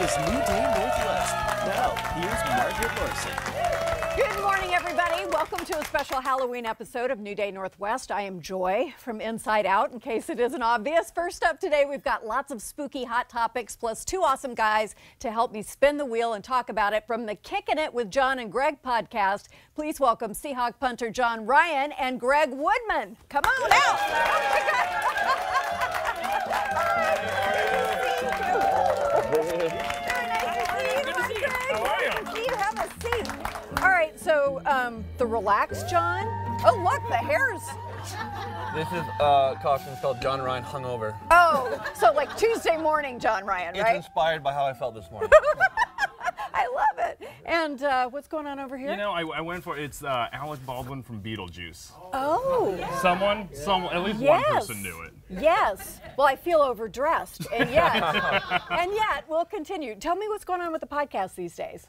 is New Day Northwest. Now, here's Margaret Larson. Good morning, everybody. Welcome to a special Halloween episode of New Day Northwest. I am Joy from Inside Out, in case it isn't obvious. First up today, we've got lots of spooky hot topics, plus two awesome guys to help me spin the wheel and talk about it from the Kickin It with Jon and Greg podcast. Please welcome Seahawk punter Jon Ryan and Greg Woodman. Come on out. All right, so the relax, Jon. Oh, look, the hair's. This is costume called Jon Ryan Hungover. Oh, so like Tuesday morning, Jon Ryan, right? It's inspired by how I felt this morning. I love it. And what's going on over here? You know, I went for it's Alec Baldwin from Beetlejuice. Oh. Someone, at least one person knew it. Yes. Well, I feel overdressed, and yet we'll continue. Tell me what's going on with the podcast these days.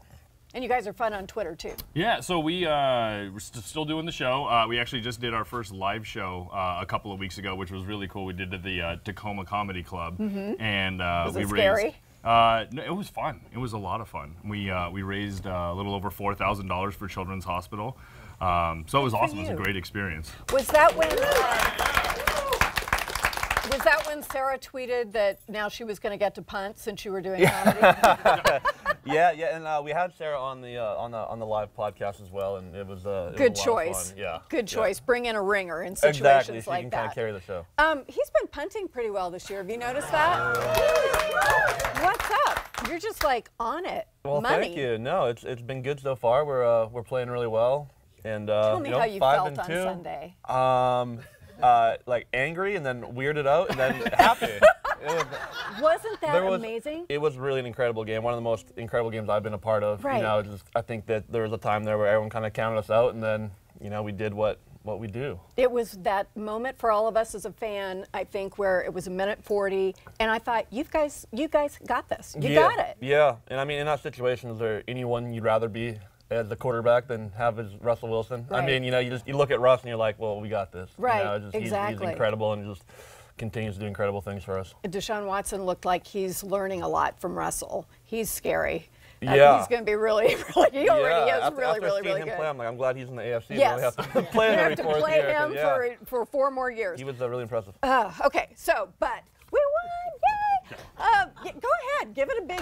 And you guys are fun on Twitter, too. Yeah, so we're still doing the show. We actually just did our first live show a couple of weeks ago, which was really cool. We did it at the Tacoma Comedy Club. Mm-hmm. And was we it raised, scary? No, it was fun. It was a lot of fun. We raised a little over $4,000 for Children's Hospital. So it was awesome. It was a great experience. Was that when Sarah tweeted that now she was going to get to punt since you were doing comedy? Yeah, and we had Sarah on the live podcast as well, and it was good a choice. lot of fun. Yeah, good choice. Bring in a ringer in situations exactly. So like you can that. kind of carry the show. He's been punting pretty well this year. Have you noticed that? What's up? You're just like on it. Well, Money. thank you. No, it's been good so far. We're playing really well, and tell me how you 5 felt and on 2. Sunday. Like angry and then weirded out and then happy. Wasn't that amazing? It was really an incredible game. One of the most incredible games I've been a part of. Right. You know, I think that there was a time there where everyone kind of counted us out, and then we did what we do. It was that moment for all of us as a fan, I think, where it was a minute 40, and I thought, you guys got this. You got it. Yeah, and I mean, in that situation, is there anyone you'd rather be as the quarterback than have as Russell Wilson? Right. I mean, you look at Russ and you're like, well, we got this. Right, He's incredible and just continues to do incredible things for us. Deshaun Watson looked like he's learning a lot from Russell. He's scary. Yeah. He's going to be really, he already is after really seeing him good. play, I'm like, I'm glad he's in the AFC. Yes. We have to play him every to fourth play year. him for 4 more years. He was really impressive. Okay, so, but we won, yay! Go ahead, give it a big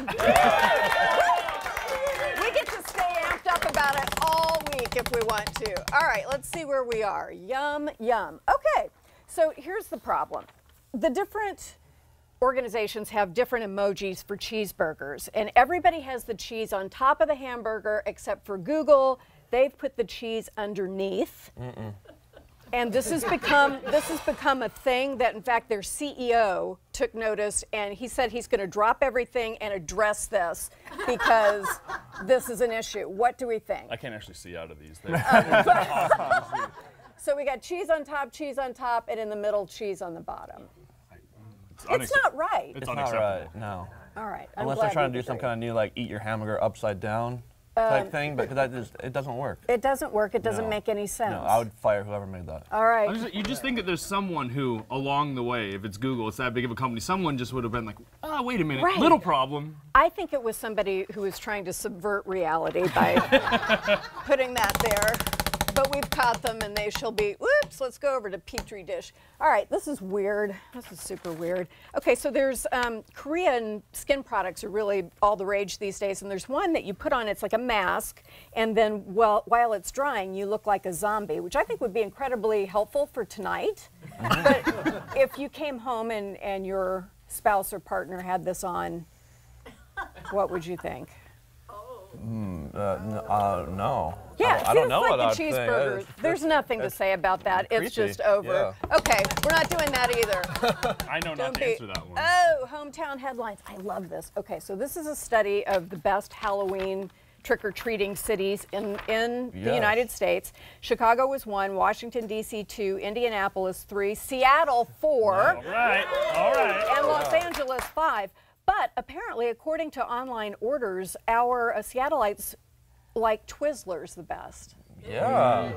We get to stay amped up about it all week if we want to. All right, let's see where we are. Yum, yum. Okay, so here's the problem. The different organizations have different emojis for cheeseburgers, and everybody has the cheese on top of the hamburger except for Google. They've put the cheese underneath. And this has become a thing that, in fact, their CEO took notice, and he said he's going to drop everything and address this because this is an issue. What do we think? I can't actually see out of these. So we got cheese on top, and in the middle, cheese on the bottom. It's not right. It's not unacceptable. right, no. All right. Unless they're trying to do some kind of new, like, eat your hamburger upside down type thing, but it doesn't work. It doesn't work. It doesn't make any sense. No, I would fire whoever made that. All right. You just think that there's someone who, along the way, if it's Google, it's that big of a company, someone just would have been like, oh, wait a minute, little problem. I think it was somebody who was trying to subvert reality by putting that there. But we've caught them, and they shall be, whoops, let's go over to Petri dish. All right, this is weird. This is super weird. Okay, so there's Korean skin products are really all the rage these days, and there's one that you put on, it's like a mask, and then while it's drying, you look like a zombie, which I think would be incredibly helpful for tonight. But if you came home and your spouse or partner had this on, what would you think? No. Yeah, I don't know like what the I'd cheeseburgers. think. There's nothing to say about that. It's creepy. just over. Yeah. Okay, we're not doing that either. I know not to answer that one. Oh, hometown headlines. I love this. Okay, so this is a study of the best Halloween trick-or-treating cities in the United States. Chicago was 1, Washington, D.C. 2, Indianapolis 3, Seattle 4. All right. And Los Angeles 5. But apparently, according to online orders, our Seattleites like Twizzlers the best. Yeah.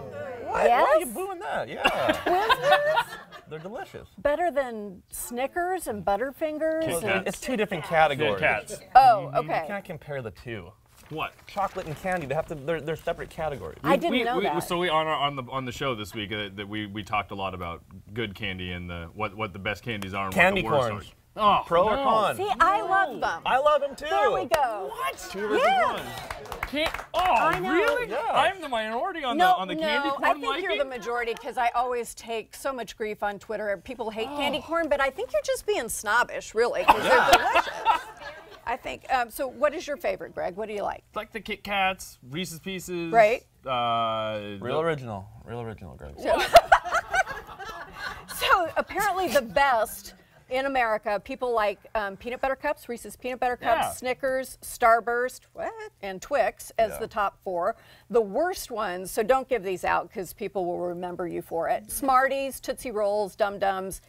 Why are you booing that? Yeah. Twizzlers? They're delicious. Better than Snickers and Butterfingers? Kit and- Kats. It's two different categories. Kit Kats. Oh, You okay. can't compare the two. What? Chocolate and candy, they're separate categories. I didn't know that. So on the show this week that we talked a lot about good candy and what the best candies are and Candy what the worst corns. are. Oh, Pro or con? See, I love them. I love them too. There we go. What? Two versus Yeah. one. I know. Really? Yeah. I'm the minority on No, the candy corn I think liking? you're the majority because I always take so much grief on Twitter. People hate candy corn, but I think you're just being snobbish, really, because they're delicious. I think. So, what is your favorite, Greg? What do you like? It's like the Kit Kats, Reese's Pieces. Right. Real original, Greg. So, apparently, the best in America, people like peanut butter cups, Reese's peanut butter cups, Yeah. Snickers, Starburst, and Twix as the top 4. The worst ones, so don't give these out because people will remember you for it. Smarties, Tootsie Rolls, Dum Dums.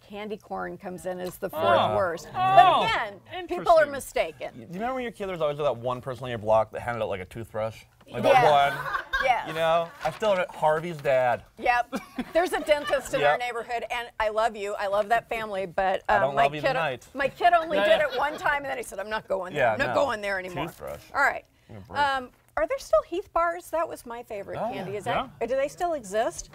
Candy corn comes in as the 4th worst. But again, people are mistaken. Do you remember when your kid was always that one person on your block that handed out like a toothbrush? Like Yeah. that one? Yeah. You know? I still Harvey's dad. Yep. There's a dentist in our neighborhood, and I love you. I love that family, but I don't my love you kid, tonight. my kid only did it one time, and then he said, "I'm not going there. Yeah, I'm not no. going there anymore." Toothbrush. All right. Give me a break. Are there still Heath bars? That was my favorite Oh, candy. yeah. Is that? Do they still exist?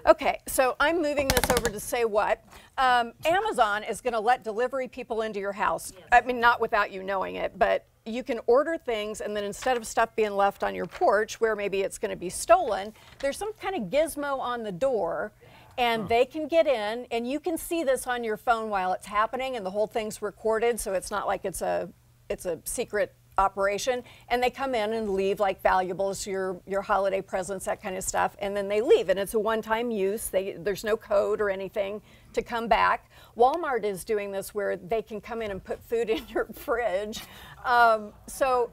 Okay, so I'm moving this over to say what. Amazon is going to let delivery people into your house. I mean, not without you knowing it, but you can order things, and then instead of stuff being left on your porch where maybe it's going to be stolen, there's some kind of gizmo on the door, and they can get in, and you can see this on your phone while it's happening, and the whole thing's recorded, so it's not like it's a secret operation, and they come in and leave like valuables, your holiday presents, that kind of stuff, and then they leave, and it's a one-time use. There's no code or anything to come back. Walmart is doing this where they can come in and put food in your fridge. So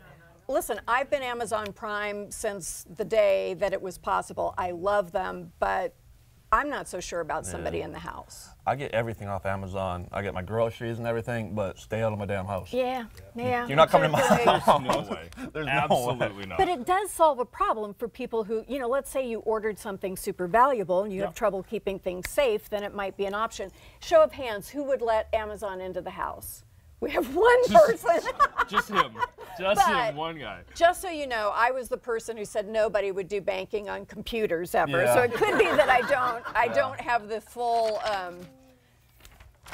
listen, I've been Amazon Prime since the day that it was possible. I love them, but I'm not so sure about somebody in the house. I get everything off Amazon. I get my groceries and everything, but stay out of my damn house. Yeah. You're not coming to my house. No way. There's no Absolutely way. not. But it does solve a problem for people who, let's say you ordered something super valuable and you have trouble keeping things safe, then it might be an option. Show of hands, who would let Amazon into the house? We have one person. Just him. Just But- him, one guy. Just so you know, I was the person who said nobody would do banking on computers ever. Yeah. So it could be that I don't have the full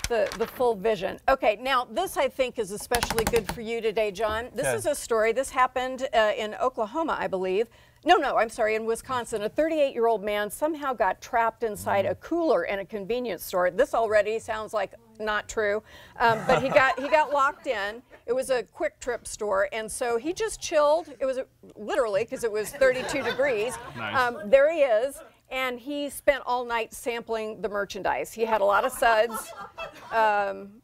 the full vision. Okay, now this I think is especially good for you today, John. This is a story. This happened in Oklahoma, I believe. No, I'm sorry, in Wisconsin. A 38-year-old man somehow got trapped inside a cooler in a convenience store. This already sounds like not true, but he got locked in. It was a Quick Trip store, and so he just chilled. It was literally because it was 32 degrees. Nice. There he is. And he spent all night sampling the merchandise. He had a lot of suds.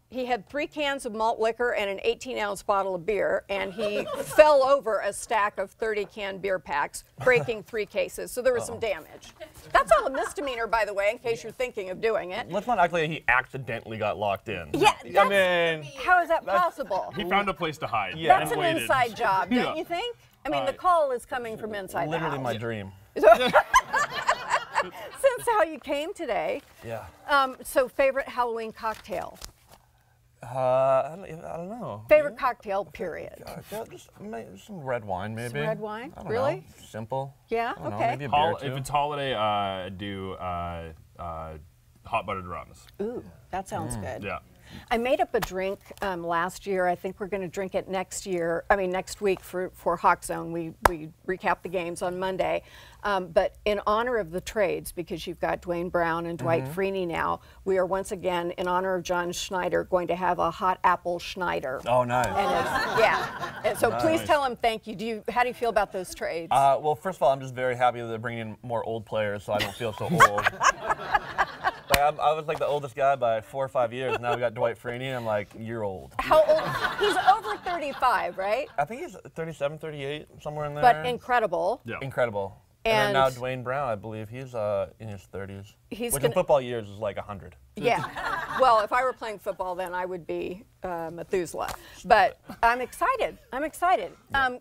He had 3 cans of malt liquor and an 18-ounce bottle of beer, and he fell over a stack of 30-can beer packs, breaking 3 cases. So there was some damage. That's all a misdemeanor, by the way, in case you're thinking of doing it. Let's not act like he accidentally got locked in. Yeah, I mean, how is that possible? He found a place to hide. Yeah. That's and an waited. inside job, don't Yeah. you think? I mean, the call is coming from inside literally the my house. dream. Since how you came today, Yeah. so favorite Halloween cocktail? I don't know. Favorite cocktail, period. Just some red wine, maybe. Some red wine? I don't Really? know. Simple. Yeah, I don't know, okay. maybe a beer or two. If it's holiday, I do hot buttered rums. Ooh, that sounds good. Yeah. I made up a drink last year. I think we're going to drink it next week for Hawk Zone. We recap the games on Monday. But in honor of the trades, because you've got Dwayne Brown and Dwight Freeney now, we are once again, in honor of John Schneider, going to have a hot apple Schneider. Oh, nice. And and so please tell him thank you. How do you feel about those trades? Well, first of all, I'm just very happy that they're bringing in more old players, so I don't feel so old. I was like the oldest guy by 4 or 5 years. Now we got Dwight Freeney, and I'm like, you're old. How old? He's over 35, right? I think he's 37, 38, somewhere in there. But incredible. Yeah. Incredible. And then now And- Dwayne Brown, I believe, he's in his 30s. He's which gonna- in football years is like 100. Yeah. Well, if I were playing football, then I would be Methuselah. But I'm excited.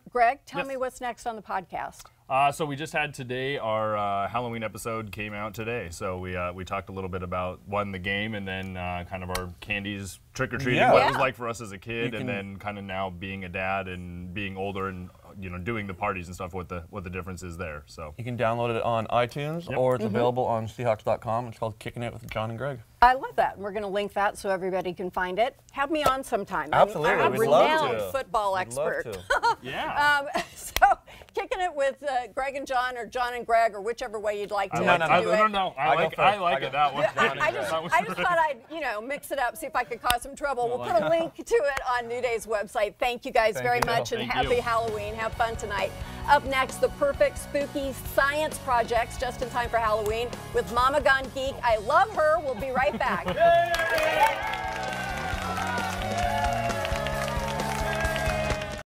Greg, tell me what's next on the podcast. So we just had today, our Halloween episode came out today. So we talked a little bit about, one, the game, and then kind of our candies, trick-or-treating, Yeah. what it Yeah. was like for us as a kid, and then kind of now being a dad and being older and, you know, doing the parties and stuff, what the difference is there. So You can download it on iTunes, Yep. or it's available on Seahawks.com. It's called Kickin' It with Jon and Greg. I love that. And we're going to link that so everybody can find it. Have me on sometime. Absolutely, I'm a we'd love renowned to. football We'd expert. love to. yeah. So, Kicking It with Greg and John, or Jon and Greg, or whichever way you'd like to do it. no, I like first. it that one. I just thought I'd, mix it up, see if I could cause some trouble. We'll put a link to it on New Day's website. Thank you guys very you. much, and Thank happy you. Halloween. Have fun tonight. Up next, the perfect spooky science projects just in time for Halloween with Mama Gone Geek. I love her. We'll be right back.